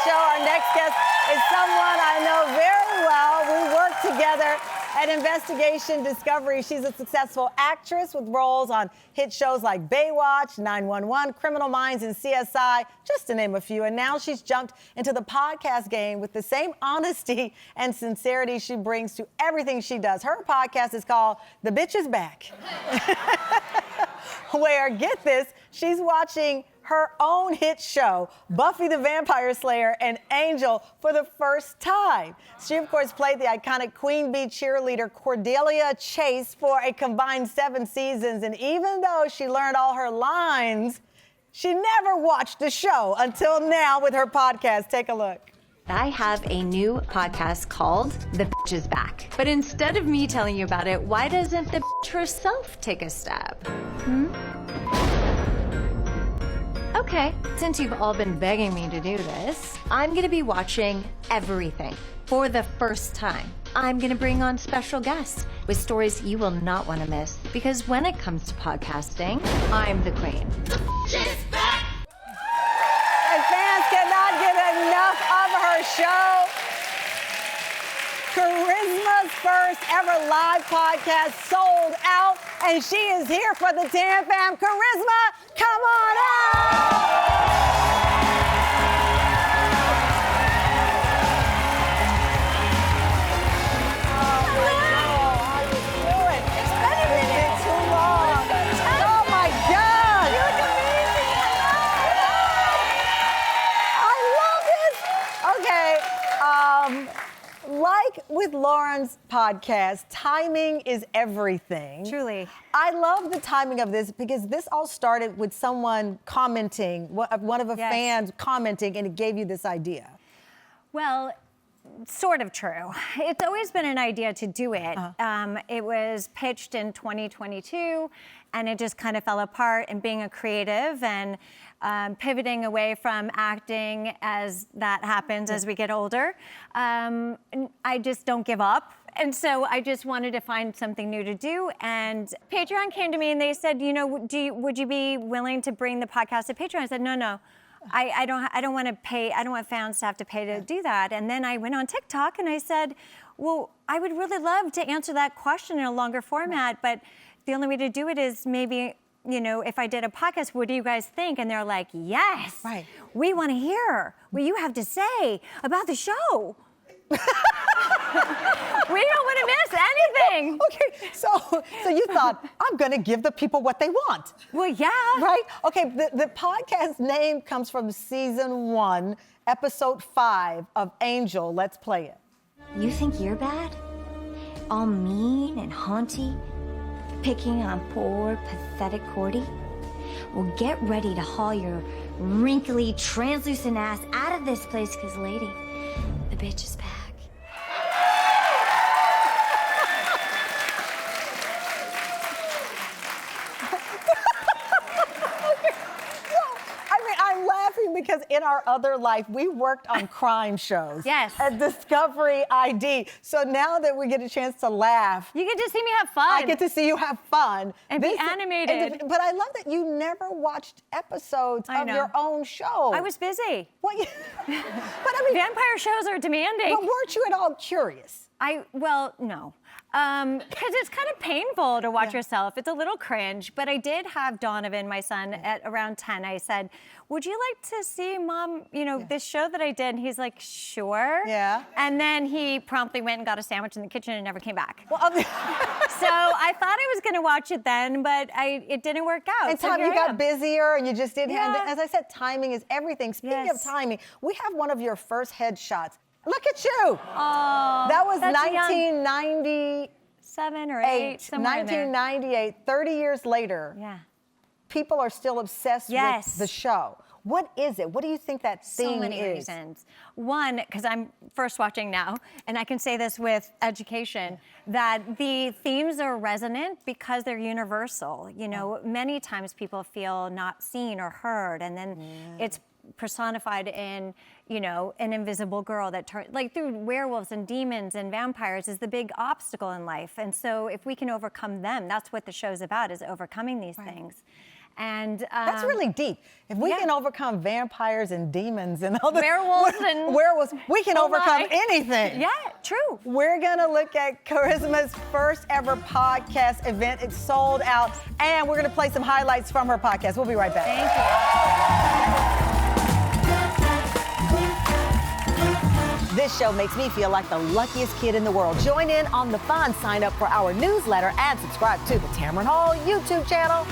show. Our next guest is someone I know very well. We work together at Investigation Discovery. She's a successful actress with roles on hit shows like Baywatch, 911, Criminal Minds, and CSI, just to name a few. And now she's jumped into the podcast game with the same honesty and sincerity she brings to everything she does. Her podcast is called The Bitch Is Back. Where, get this, she's watching her own hit show, Buffy the Vampire Slayer and Angel, for the first time. She, of course, played the iconic Queen Bee cheerleader Cordelia Chase for a combined 7 seasons. And even though she learned all her lines, she never watched the show until now with her podcast. Take a look. I have a new podcast called The Bitch Is Back. But instead of me telling you about it, why doesn't the bitch herself take a stab? Okay, since you've all been begging me to do this, I'm gonna be watching everything for the first time. I'm gonna bring on special guests with stories you will not wanna miss, because when it comes to podcasting, I'm the queen. She's back! And fans cannot get enough of her show. Charisma's first ever live podcast sold out, and she is here for the Tam Fam. Charisma, come on out! Like with Lauren's podcast, timing is everything. Truly. I love the timing of this because this all started with someone commenting, one of the fans commenting, and it gave you this idea. Well, sort of true. It's always been an idea to do it. It was pitched in 2022, and it just kind of fell apart. And being a creative and pivoting away from acting as that happens as we get older, I just don't give up. And so I just wanted to find something new to do. And Patreon came to me and they said, you know, would you be willing to bring the podcast to Patreon? I said, no. I don't want to pay. I don't want fans to have to pay to do that. And then I went on TikTok and I said, well, I would really love to answer that question in a longer format, but the only way to do it is maybe, you know, if I did a podcast, what do you guys think? And they're like, yes, we want to hear what you have to say about the show. We don't want to miss anything. Okay, so you thought, I'm going to give the people what they want. Well, yeah. Right? Okay, the podcast name comes from season 1, episode 5 of Angel. Let's play it. You think you're bad? All mean and haunty? Picking on poor, pathetic Cordy? Well, get ready to haul your wrinkly, translucent ass out of this place, because, lady, the bitch is back. Because in our other life, we worked on crime shows. Yes. At Discovery ID. So now that we get a chance to laugh. You get to see me have fun. I get to see you have fun. And be animated. But I love that you never watched episodes of your own show. I was busy. Well, but I mean, vampire shows are demanding. But weren't you at all curious? Well, no. Because it's kind of painful to watch yourself. It's a little cringe, but I did have Donovan, my son, at around 10. I said, would you like to see, Mom, you know, this show that I did? And he's like, sure. Yeah. And then he promptly went and got a sandwich in the kitchen and never came back. Well, so I thought I was going to watch it then, but it didn't work out. And so you got busier and you just didn't have, as I said, timing is everything. Speaking of timing, we have one of your first headshots. Look at you. Oh, that was 1997 or 8, somewhere 1998, 30 years later. Yeah. People are still obsessed with the show. What is it? What do you think that thing is? So many reasons. One, because I'm first watching now, and I can say this with education, that the themes are resonant because they're universal. You know, many times people feel not seen or heard, and then it's personified in, you know, an invisible girl that like through werewolves and demons and vampires is the big obstacle in life. And so if we can overcome them, that's what the show's about, is overcoming these things. And that's really deep. If we can overcome vampires and demons and all the werewolves, we can overcome anything. Yeah, true. We're gonna look at Charisma's first ever podcast event. It's sold out, and we're gonna play some highlights from her podcast. We'll be right back. Thank you. This show makes me feel like the luckiest kid in the world. Join in on the fun. Sign up for our newsletter and subscribe to the Tamron Hall YouTube channel.